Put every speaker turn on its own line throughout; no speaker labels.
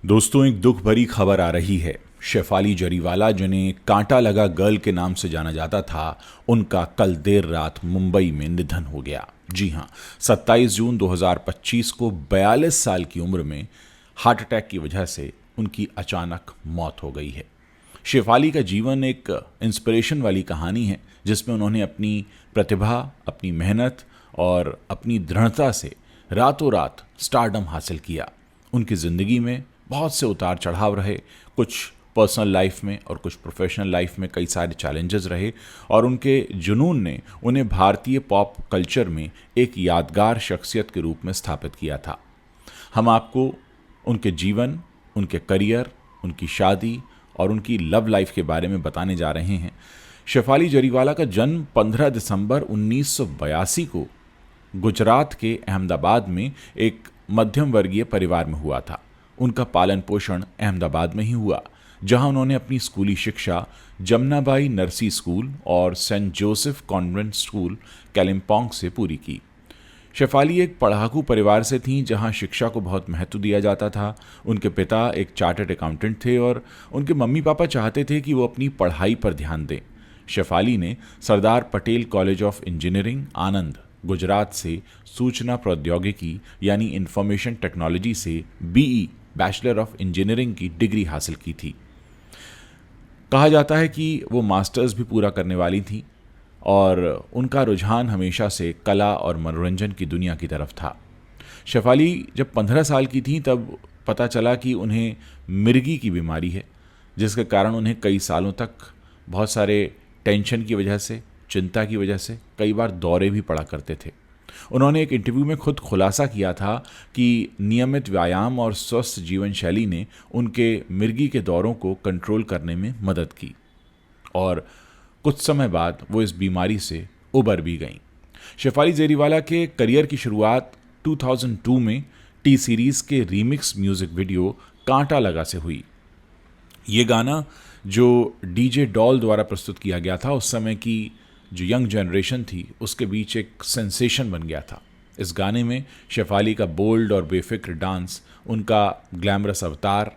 दोस्तों, एक दुख भरी खबर आ रही है। शेफाली जरीवाला, जिन्हें कांटा लगा गर्ल के नाम से जाना जाता था, उनका कल देर रात मुंबई में निधन हो गया। जी हां, 27 जून 2025 को 42 साल की उम्र में हार्ट अटैक की वजह से उनकी अचानक मौत हो गई है। शेफाली का जीवन एक इंस्पिरेशन वाली कहानी है, जिसमें उन्होंने अपनी प्रतिभा, अपनी मेहनत और अपनी दृढ़ता से रातों रात स्टारडम हासिल किया। उनकी ज़िंदगी में बहुत से उतार चढ़ाव रहे, कुछ पर्सनल लाइफ में और कुछ प्रोफेशनल लाइफ में कई सारे चैलेंजेस रहे, और उनके जुनून ने उन्हें भारतीय पॉप कल्चर में एक यादगार शख्सियत के रूप में स्थापित किया था। हम आपको उनके जीवन, उनके करियर, उनकी शादी और उनकी लव लाइफ के बारे में बताने जा रहे हैं। शेफाली जरीवाला का जन्म 15 दिसंबर 1982 को गुजरात के अहमदाबाद में एक मध्यम वर्गीय परिवार में हुआ था। उनका पालन पोषण अहमदाबाद में ही हुआ, जहां उन्होंने अपनी स्कूली शिक्षा जमनाबाई नरसी स्कूल और saint Joseph convent school Kalimpong से पूरी की। शेफाली एक पढ़ाकू परिवार से थीं, जहां शिक्षा को बहुत महत्व दिया जाता था। उनके पिता एक चार्टर्ड अकाउंटेंट थे और उनके मम्मी पापा चाहते थे कि वो अपनी पढ़ाई पर ध्यान दें। शेफाली ने Sardar Patel college of engineering, आनंद, गुजरात से सूचना प्रौद्योगिकी यानी इंफॉर्मेशन टेक्नोलॉजी से बीई, बैचलर ऑफ इंजीनियरिंग की डिग्री हासिल की थी। कहा जाता है कि वो मास्टर्स भी पूरा करने वाली थी और उनका रुझान हमेशा से कला और मनोरंजन की दुनिया की तरफ था। शेफाली जब 15 साल की थी, तब पता चला कि उन्हें मिर्गी की बीमारी है, जिसके कारण उन्हें कई सालों तक बहुत सारे टेंशन की वजह से, चिंता की वजह से कई बार दौरे भी पड़ा करते थे। उन्होंने एक इंटरव्यू में खुद खुलासा किया था कि नियमित व्यायाम और स्वस्थ जीवन शैली ने उनके मिर्गी के दौरों को कंट्रोल करने में मदद की और कुछ समय बाद वो इस बीमारी से उबर भी गईं। शेफाली जरीवाला के करियर की शुरुआत 2002 में टी सीरीज़ के रीमिक्स म्यूज़िक वीडियो कांटा लगा से हुई। ये गाना जो डीजे डॉल द्वारा प्रस्तुत किया गया था, उस समय की जो यंग जनरेशन थी उसके बीच एक सेंसेशन बन गया था। इस गाने में शेफाली का बोल्ड और बेफिक्र डांस, उनका ग्लैमरस अवतार,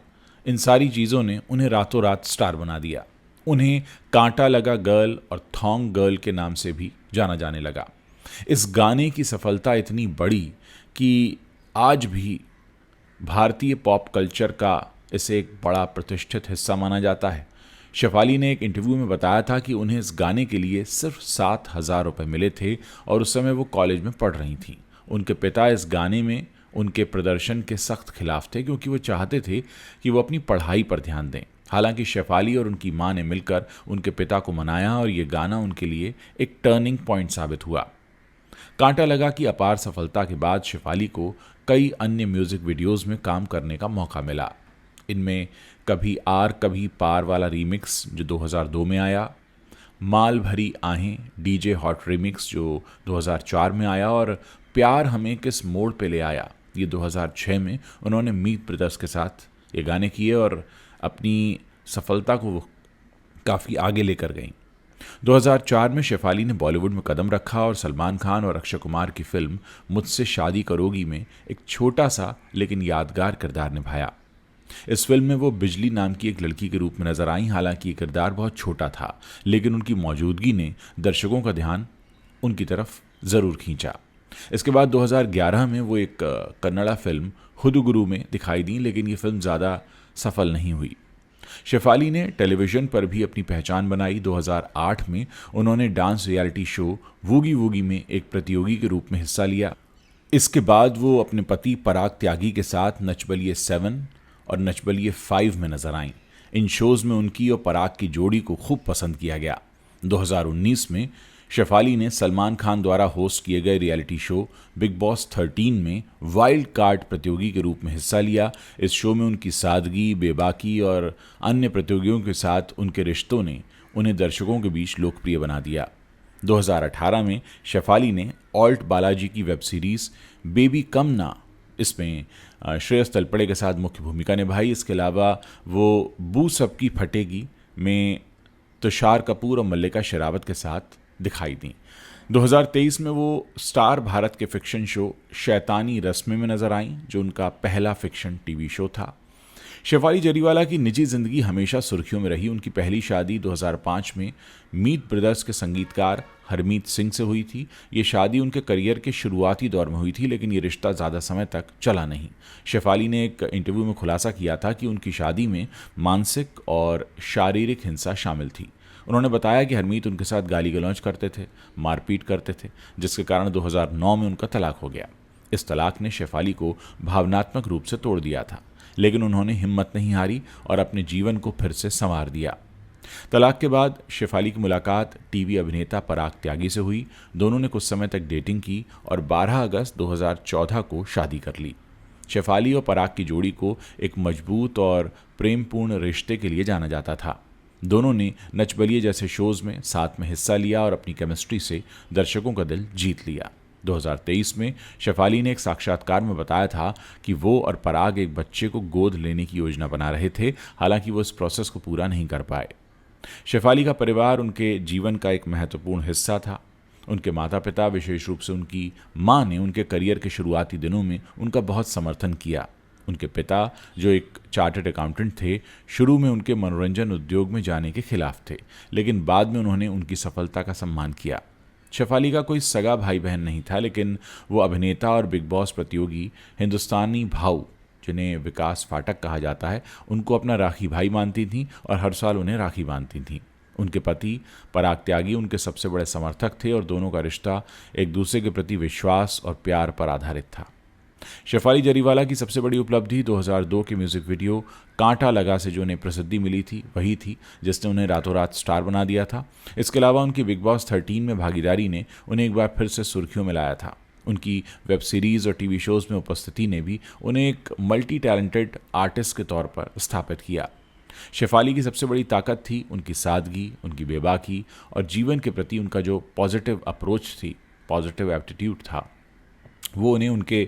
इन सारी चीज़ों ने उन्हें रातों रात स्टार बना दिया। उन्हें कांटा लगा गर्ल और थॉन्ग गर्ल के नाम से भी जाना जाने लगा। इस गाने की सफलता इतनी बड़ी कि आज भी भारतीय पॉप कल्चर का इसे एक बड़ा प्रतिष्ठित हिस्सा माना जाता है। शेफाली ने एक इंटरव्यू में बताया था कि उन्हें इस गाने के लिए सिर्फ 7,000 रुपये मिले थे और उस समय वो कॉलेज में पढ़ रही थीं। उनके पिता इस गाने में उनके प्रदर्शन के सख्त खिलाफ थे, क्योंकि वो चाहते थे कि वो अपनी पढ़ाई पर ध्यान दें। हालांकि शेफाली और उनकी मां ने मिलकर उनके पिता को मनाया और ये गाना उनके लिए एक टर्निंग पॉइंट साबित हुआ। कांटा लगा की अपार सफलता के बाद शेफाली को कई अन्य म्यूजिक वीडियोज़ में काम करने का मौका मिला। इनमें कभी आर कभी पार वाला रीमिक्स जो 2002 में आया, माल भरी आहें डीजे हॉट रीमिक्स जो 2004 में आया, और प्यार हमें किस मोड़ पे ले आया, ये 2006 में उन्होंने मीत ब्रदर्स के साथ ये गाने किए और अपनी सफलता को काफ़ी आगे लेकर गईं। 2004 में शेफाली ने बॉलीवुड में कदम रखा और सलमान खान और अक्षय कुमार की फिल्म मुझसे शादी करोगी में एक छोटा सा लेकिन यादगार किरदार निभाया। इस फिल्म में वो बिजली नाम की एक लड़की के रूप में नजर आई। हालांकि ये किरदार बहुत छोटा था, लेकिन उनकी मौजूदगी ने दर्शकों का ध्यान उनकी तरफ जरूर खींचा। इसके बाद 2011 में वो एक कन्नड़ा फिल्म हुदुगुरु में दिखाई दी, लेकिन ये फिल्म ज़्यादा सफल नहीं हुई। शेफाली ने टेलीविज़न पर भी अपनी पहचान बनाई। 2008 में उन्होंने dance reality show woogie woogie में एक प्रतियोगी के रूप में हिस्सा लिया। इसके बाद वो अपने पति पराग त्यागी के साथ नच बलिए 7 और नच बलिए 5 में नजर आईं। इन शोज़ में उनकी और पराग की जोड़ी को खूब पसंद किया गया। 2019 में शेफाली ने सलमान खान द्वारा होस्ट किए गए रियलिटी शो बिग बॉस 13 में वाइल्ड कार्ड प्रतियोगी के रूप में हिस्सा लिया। इस शो में उनकी सादगी, बेबाकी और अन्य प्रतियोगियों के साथ उनके रिश्तों ने उन्हें दर्शकों के बीच लोकप्रिय बना दिया। 2018 में शेफाली ने ऑल्ट बालाजी की वेब सीरीज बेबी कम ना, इसमें श्रेयस तलपड़े के साथ मुख्य भूमिका निभाई। इसके अलावा वो बू सबकी फटेगी में तुषार कपूर और मल्लिका शेरावत के साथ दिखाई दी। 2023 में वो स्टार भारत के फिक्शन शो शैतानी रस्में में नजर आईं, जो उनका पहला फिक्शन टीवी शो था। शेफाली जरीवाला की निजी जिंदगी हमेशा सुर्खियों में रही। उनकी पहली शादी 2005 में मीत ब्रदर्स के संगीतकार हरमीत सिंह से हुई थी। ये शादी उनके करियर के शुरुआती दौर में हुई थी, लेकिन ये रिश्ता ज़्यादा समय तक चला नहीं। शेफाली ने एक इंटरव्यू में खुलासा किया था कि उनकी शादी में मानसिक और शारीरिक हिंसा शामिल थी। उन्होंने बताया कि हरमीत उनके साथ गाली गलौज करते थे, मारपीट करते थे, जिसके कारण 2009 में उनका तलाक हो गया। इस तलाक ने शेफाली को भावनात्मक रूप से तोड़ दिया था, लेकिन उन्होंने हिम्मत नहीं हारी और अपने जीवन को फिर से संवार दिया। तलाक के बाद शेफाली की मुलाकात टीवी अभिनेता पराग त्यागी से हुई। दोनों ने कुछ समय तक डेटिंग की और 12 अगस्त 2014 को शादी कर ली। शेफाली और पराग की जोड़ी को एक मजबूत और प्रेमपूर्ण रिश्ते के लिए जाना जाता था। दोनों ने नच बलिए जैसे शोज में साथ में हिस्सा लिया और अपनी केमिस्ट्री से दर्शकों का दिल जीत लिया। 2023 में शेफाली ने एक साक्षात्कार में बताया था कि वो और पराग एक बच्चे को गोद लेने की योजना बना रहे थे, हालांकि वो इस प्रोसेस को पूरा नहीं कर पाए। शेफाली का परिवार उनके जीवन का एक महत्वपूर्ण हिस्सा था। उनके माता पिता, विशेष रूप से उनकी मां ने उनके करियर के शुरुआती दिनों में उनका बहुत समर्थन किया। उनके पिता, जो एक चार्टर्ड अकाउंटेंट थे, शुरू में उनके मनोरंजन उद्योग में जाने के खिलाफ थे, लेकिन बाद में उन्होंने उनकी सफलता का सम्मान किया। शेफाली का कोई सगा भाई बहन नहीं था, लेकिन वो अभिनेता और बिग बॉस प्रतियोगी हिंदुस्तानी भाऊ, जिन्हें विकास फाटक कहा जाता है, उनको अपना राखी भाई मानती थीं और हर साल उन्हें राखी बांधती थीं। उनके पति पराग त्यागी उनके सबसे बड़े समर्थक थे और दोनों का रिश्ता एक दूसरे के प्रति विश्वास और प्यार पर आधारित था। शेफाली जरीवाला की सबसे बड़ी उपलब्धि 2002 के म्यूजिक वीडियो कांटा लगा से जो उन्हें प्रसिद्धि मिली थी, वही थी जिसने उन्हें रातों रात स्टार बना दिया था। इसके अलावा उनकी बिग बॉस 13 में भागीदारी ने उन्हें एक बार फिर से सुर्खियों में लाया था। उनकी वेब सीरीज और टीवी शोज में उपस्थिति ने भी उन्हें एक मल्टी टैलेंटेड आर्टिस्ट के तौर पर स्थापित किया। शेफाली की सबसे बड़ी ताकत थी उनकी सादगी, उनकी बेबाकी और जीवन के प्रति उनका जो पॉजिटिव अप्रोच थी, पॉजिटिव एप्टीट्यूड था, वो उन्हें उनके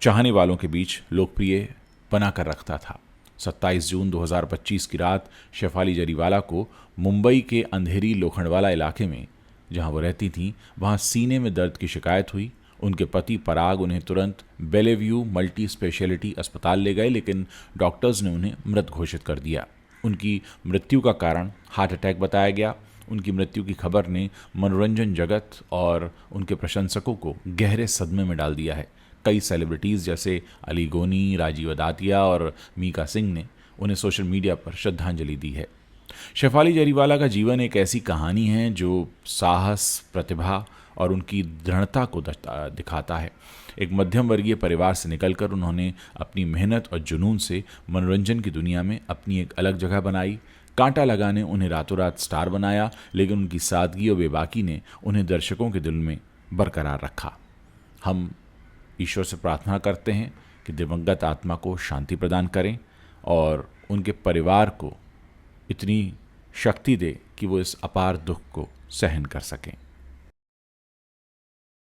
चाहने वालों के बीच लोकप्रिय बनाकर रखता था। 27 जून 2025 की रात शेफाली जरीवाला को मुंबई के अंधेरी लोखंडवाला इलाके में, जहां वो रहती थीं, वहां सीने में दर्द की शिकायत हुई। उनके पति पराग उन्हें तुरंत बेलेव्यू मल्टी स्पेशलिटी अस्पताल ले गए, लेकिन डॉक्टर्स ने उन्हें मृत घोषित कर दिया। उनकी मृत्यु का कारण हार्ट अटैक बताया गया। उनकी मृत्यु की खबर ने मनोरंजन जगत और उनके प्रशंसकों को गहरे सदमे में डाल दिया है। कई सेलिब्रिटीज़ जैसे अली गोनी, राजीव अदातिया और मीका सिंह ने उन्हें सोशल मीडिया पर श्रद्धांजलि दी है। शेफाली जरीवाला का जीवन एक ऐसी कहानी है जो साहस, प्रतिभा और उनकी दृढ़ता को दिखाता है। एक मध्यम वर्गीय परिवार से निकलकर उन्होंने अपनी मेहनत और जुनून से मनोरंजन की दुनिया में अपनी एक अलग जगह बनाई। कांटा लगाने उन्हें रातों रात स्टार बनाया, लेकिन उनकी सादगी और बेबाकी ने उन्हें दर्शकों के दिल में बरकरार रखा। हम ईश्वर से प्रार्थना करते हैं कि दिवंगत आत्मा को शांति प्रदान करें और उनके परिवार को इतनी शक्ति दे कि वो इस अपार दुख को सहन कर सकें।